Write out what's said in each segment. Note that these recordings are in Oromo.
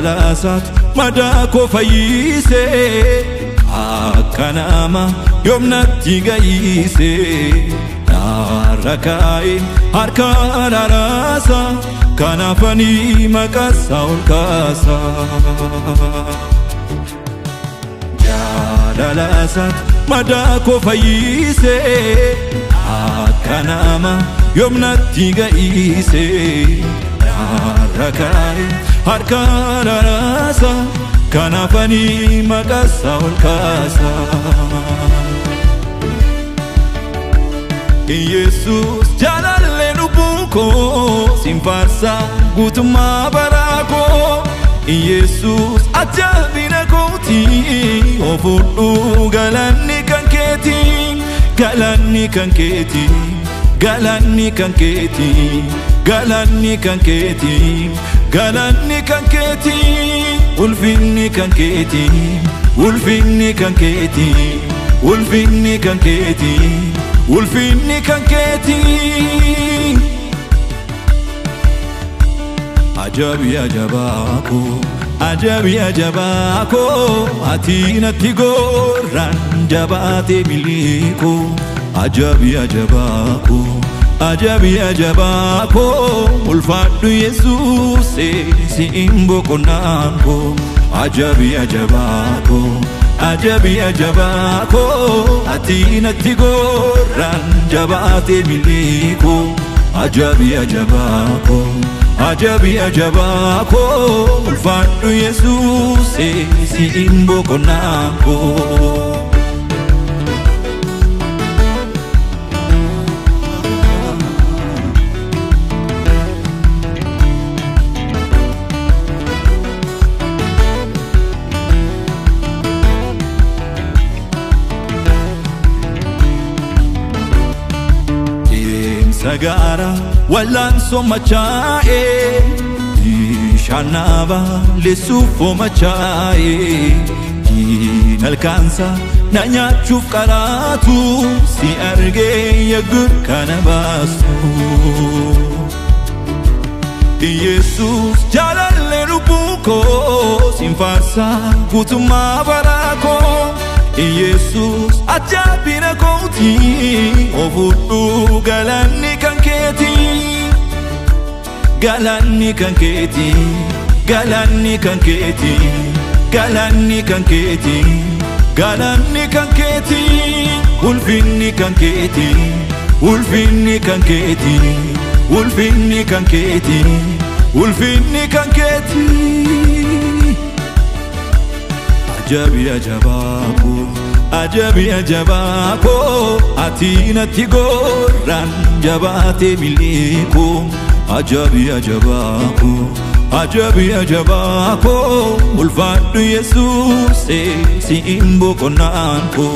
Jalalasat madako fayyise akkanama yomnatti gayise narakae harkaan arasa kanafani makasa olkasa Jalalasat madako fayyise akkanama yomnatti gayise narakae harkaan arasa kanafani makasa olkasa Jesus jalalle nubuko simfarsa gutuma barako Jesus ajabina koti ofudu galanni kanketi galanni kanketi galanni kanketi galanni kanketi galanni kanketi ulfinni kanketi ulfinni kanketi ulfinni kanketi ulfinni kanketi ajabi ajabako ajabi ajabako atinatti gorran jabate biliko ajabi ajabako ajabi ajabako ulfaddu Jesus si imboko nanko ajabi ajabako ajabi ajabako atinatti gorran jabate biliko ajabi ajabako ajabi ajabako ulfaddu Jesus si imboko nanko Sagara walan so machae Shanaba lesufo machae Nalkansa nanyachuf karatu Si arge yagur kanabasu Jesus jalalle rubuko Simfarsa gutuma barako Jesus ajabina koti ofudu galanni kanketi galanni kanketi galanni kanketi galanni kanketi galanni kanketi ulfinni kanketi ulfinni kanketi ulfinni kanketi ulfinni kanketi ajabi ajabako ajabi ajabako atinatti gorran jabate biliko ajabi ajabako ajabi ajabako ulfaddu Jesus si imboko nanko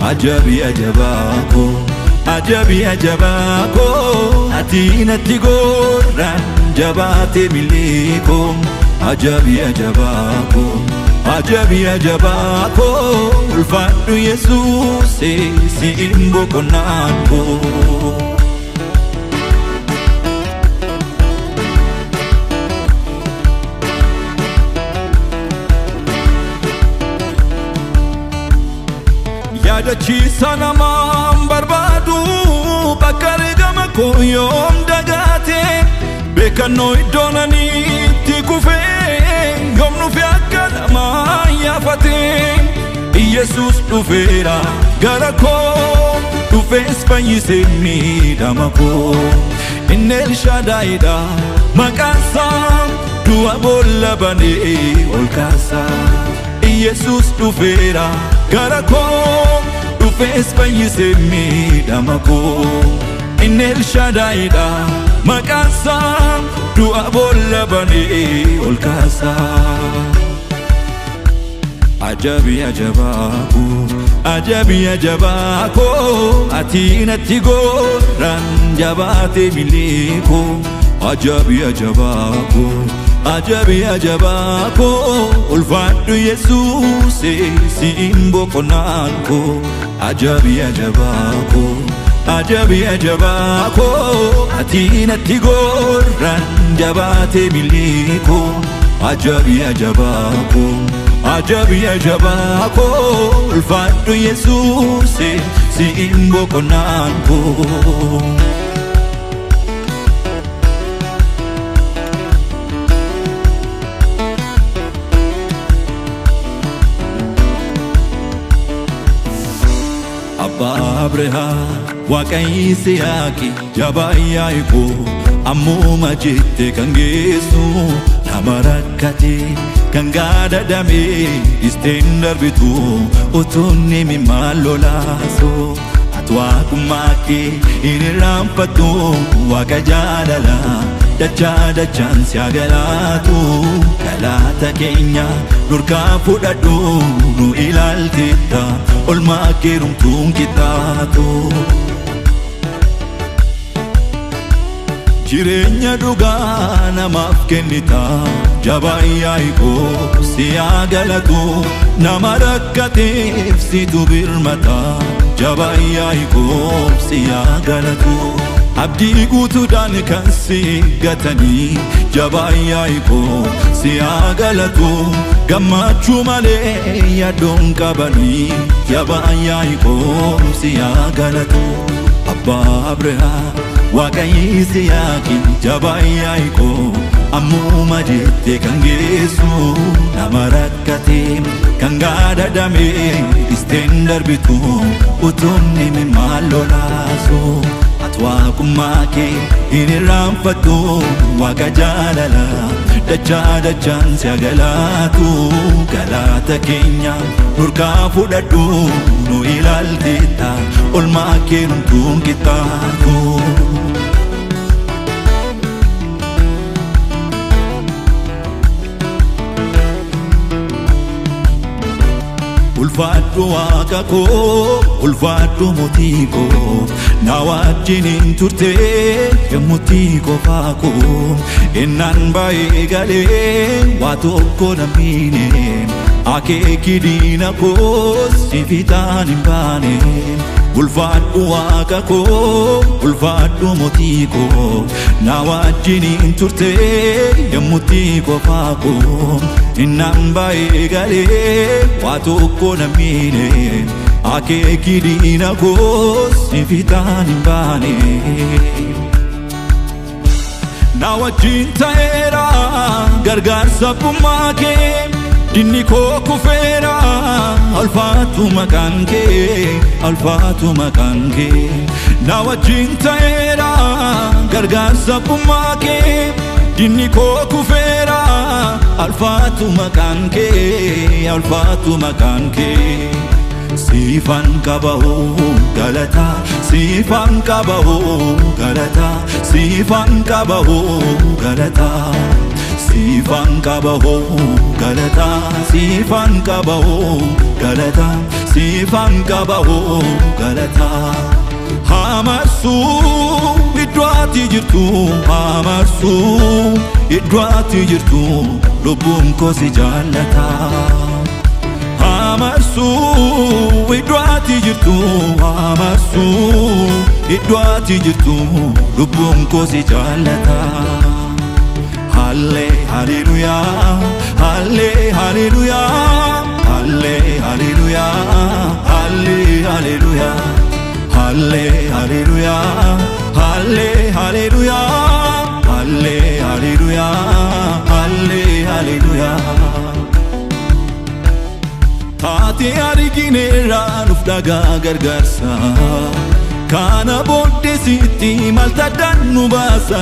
ajabi ajabako ajabi ajabako atinatti gorran jabate biliko ajabi ajabako ajabi ajabako ulfaddu Jesus si imboko nanko Yadachiisa namaan barbaadu bakka argama koo yoom dagaate beekannoo iddoon ani itti kufee yoom nufi akka namaa yaafate Jesus dhufeera gara koo dhufees fayyisee miidhama koo inni Elshaadaayidha maqaansaa du'a boolla banee ol kaasa Jesus dhufeera gara koo dhufees fayyisee miidhama koo inni Elshaadaayidha maqaansaa du'a boolla banee ol kaasa ajabi ajabako ajabi ajabako atinatti gorran jabate biliko ajabi ajabako ajabi ajabako ulfaddu Jesus si imboko nanko ajabi ajabako ajabi ajabako atinatti gorran jabate biliko ajabi ajabako ajabi ajabako ulfaadhu Yesuuse siin boqonnaan koo Abba Abrahaam Waaqayyo Yisihaaqi jabaa Yaaqoob ammuma jette kan geessu nama rakkate kan gaadadame isteen darbitu utuunni mimaan lolaasu ati waaqummaa kee hin irraanfattu waaqa jaalala dachaa dachaan si haa galatu galata keenya nurkaa fudhadhu nu ilaaltetta olmaa keerumtuun kitaatu Jireenya dhugaa namaaf kennita jabaa Yaaqoob si haa galatu nama rakkateef situ birmata jabaa Yaaqoob si haa galatu abdii guutuudhaan kan si gatanii jabaa Yaaqoob si haa galatu gammachuu malee yaadoon qabanii jabaa Yaaqoob si haa galatu Abba Abrahaam Waaqayyo Yisihaaqi jabaa Yaaqoob ammuma jette kan geessu nama rakkate kan gaadadame isteen darbitu utuunni mimaan lolaasu ati waaqummaa kee hin irraanfattu waaqa jaalala dachaa dachaan si haa galatu galata keenya nurkaa fudhadhu nu ilaaltetta olmaa keerumtuun kitaatu Ulfaadhu waaqa koo ulfaadhu mootii koo na wajjiniin turte yemmuutii qofaa koo innaan baay'ee galee waa tokko namni akeeki diina koo si fiixaan hin baane ulfaadhu waaqa koo ulfaadhu mootii koo na wajjiniin turte yemmuutii qofaa koo innaan baay'ee galee waa tokko namni akeeki diina koo si fiixaan hin baane na wajjin ta'eera gargaarsa abbummaa kee dinni koo kufeera ulfaatu maqaan kee ulfaatu maqaan kee na wajjin ta'eera gargaarsa abbummaa kee dinni koo kufeera ulfaatu maqaan kee ulfaatu maqaan kee Sifan kabaho galata sifan kabaho galata sifan kabaho galata sifan kabaho galata sifan kabaho galata sifan kabaho galata Hamarsu idwaati jirtu hamarsu idwaati jirtu lubbuun koo si jaallata Hamarsu idwaati jirtu hamarsu idwaati jirtu lubbuun koo si jaallata Halle hallelujah halle hallelujah halle hallelujah halle hallelujah halle hallelujah halle hallelujah halle hallelujah halle hallelujah Ati argineerra nuuf dhagaa gargaarsa kana booddee sitti maltadhaan nu baasa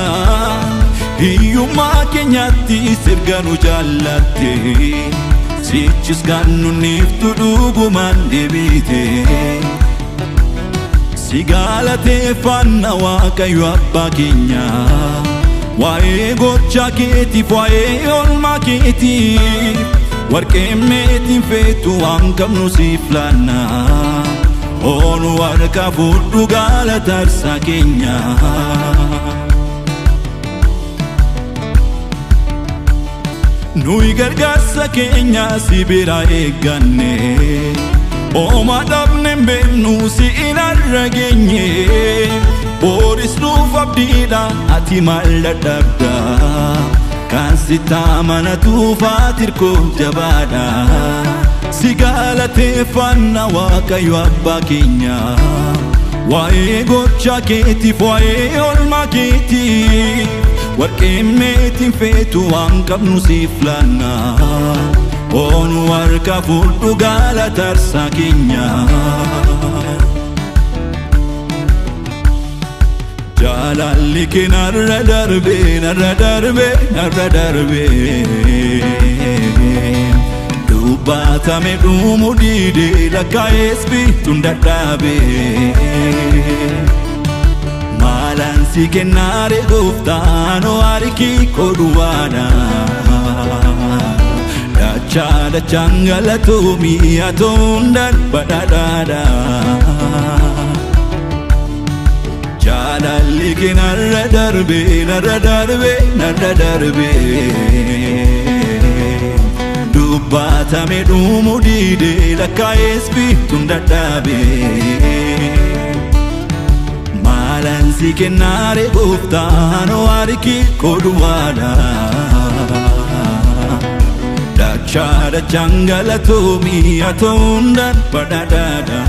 hiyyummaa keenyatti sirga nu jaallatte sichis kan nuniiftu dhugumaan deebite si galateeffanna Waaqayyo abbaa keenya waa'ee gochaa keetiif waa'ee oolmaa keetiif warqee meetiin feetu waan qabnu siif laanna oonu warqa fudhu galata keenya nuyi gargaarsa keenya si bira eegganne ooma dhabne beeknu si irra geenye boris nuuf abdiidha ati maal dadhabda Kansita mana tufatirko jabada Sigalate fanna Waaqayyo Abbaa keenya Waa'ee gocha keetiif waa'ee oolmaa keetiif warqeen meetiin feetu waan qabnu siif laanna Oonu harka fuudhu galata aarsaa keenya Jaalalli kee narra darbe narra darbe narra darbe Dubbatame dhumu dide lakkaa'ees bituun dadhabe Maalaan si kennaare gooftaan harki koo duwwaadha Dachaa dachaan galatoomii ati hundaan badhaadhaadha Jaalalli kee narra darbe narra darbe narra darbe Dubbatame dhumu dide lakkaa'ees bituun dadhabe Maalaan si kennaare gooftaan harki koo duwwaadha Dachaa dachaan galatoomii ati hundaan badhaadhaadha